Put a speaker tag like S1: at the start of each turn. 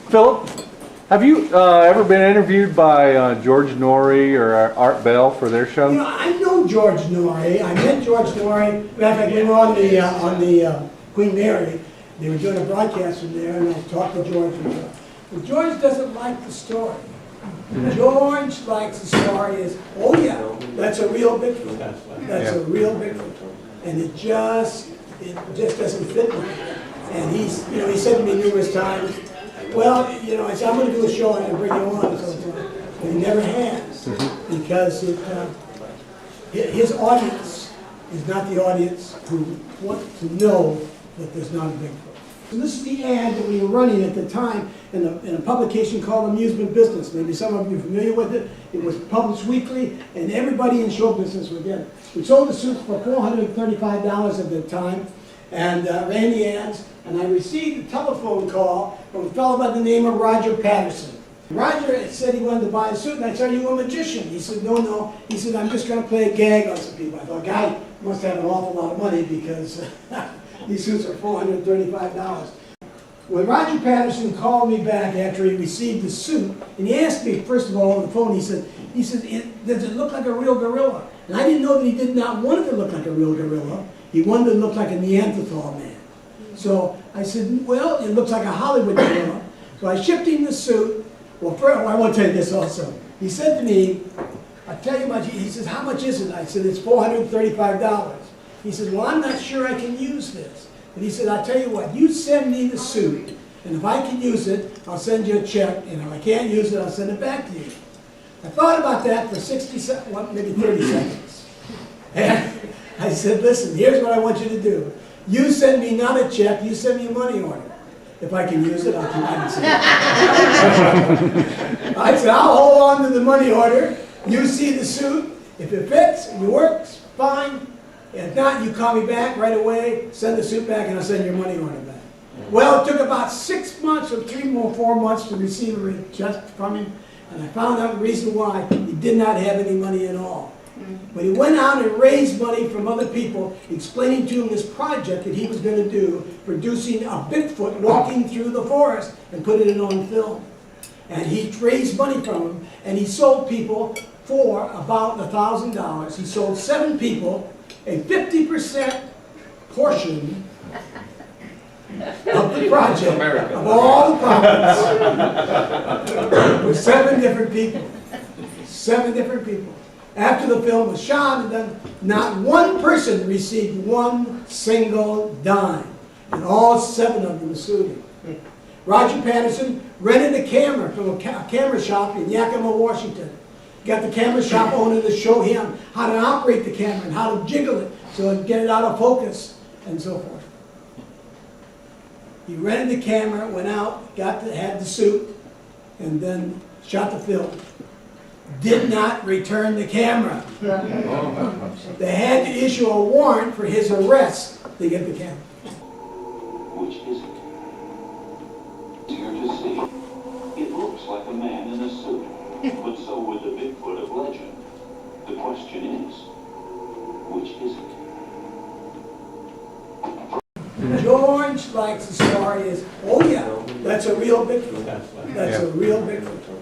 S1: Philip, have you ever been interviewed by George Nory or Art Bell for their show?
S2: You know, I know George Nory. I met George Nory. In fact, we were on the Queen Mary. They were doing a broadcast from there, and I talked to George. But George doesn't like the story. George likes the story is, oh yeah, that's a real Bigfoot. That's a real Bigfoot. And it just doesn't fit with him. And he said to me numerous times, well, I said, I'm going to do a show and I'll bring you on. But he never has, because his audience is not the audience who want to know that there's not a Bigfoot. And this is the ad that we were running at the time in a publication called Amusement Business. Maybe some of you are familiar with it. It was published weekly, and everybody in show business would get it. We sold the suits for $435 at the time, and ran the ads, and I received a telephone call from a fellow by the name of Roger Patterson. Roger said he wanted to buy a suit, and I said, are you a magician? He said, no. He said, I'm just going to play a gag on some people. I thought, guy must have an awful lot of money, because these suits are $435. When Roger Patterson called me back after he received the suit, and he asked me, first of all, on the phone, he said, does it look like a real gorilla? And I didn't know that he did not want it to look like a real gorilla. He wanted it to look like a Neanderthal man. So I said, well, it looks like a Hollywood gorilla. So I shipped him the suit. Well, first, I want to tell you this also. He said to me, I'll tell you much. He says, how much is it? I said, it's $435. He said, well, I'm not sure I can use this. But he said, I'll tell you what, you send me the suit, and if I can use it, I'll send you a check, and if I can't use it, I'll send it back to you. I thought about that for 60 seconds, well, maybe 30 seconds. And I said, listen, here's what I want you to do. You send me not a check, you send me a money order. If I can use it, I'll keep it. I said, I'll hold on to the money order. You see the suit. If it fits and it works, fine. If not, you call me back right away, send the suit back, and I'll send your money order back. Well, it took about 6 months or 4 months to receive a just from him, and I found out the reason why. He did not have any money at all. But he went out and raised money from other people, explaining to him this project that he was going to do, producing a Bigfoot walking through the forest, and put it on film. And he raised money from him, and he sold people for about $1,000. He sold 7 people a 50% portion of the project, of all the profits, with 7 different people. 7 different people. After the film was shot, not one person received one single dime, and all 7 of them sued him. Roger Patterson rented a camera from a camera shop in Yakima, Washington. Got the camera shop owner to show him how to operate the camera and how to jiggle it so it get it out of focus and so forth. He rented the camera, went out, had the suit, and then shot the film. Did not return the camera. They had to issue a warrant for his arrest to get the camera.
S3: Which is it? Easier to see. It looks like a man in a suit, but so would the Bigfoot of legend. The question is, which is it?
S2: George likes the story is, oh yeah, that's a real Bigfoot. That's a real Bigfoot.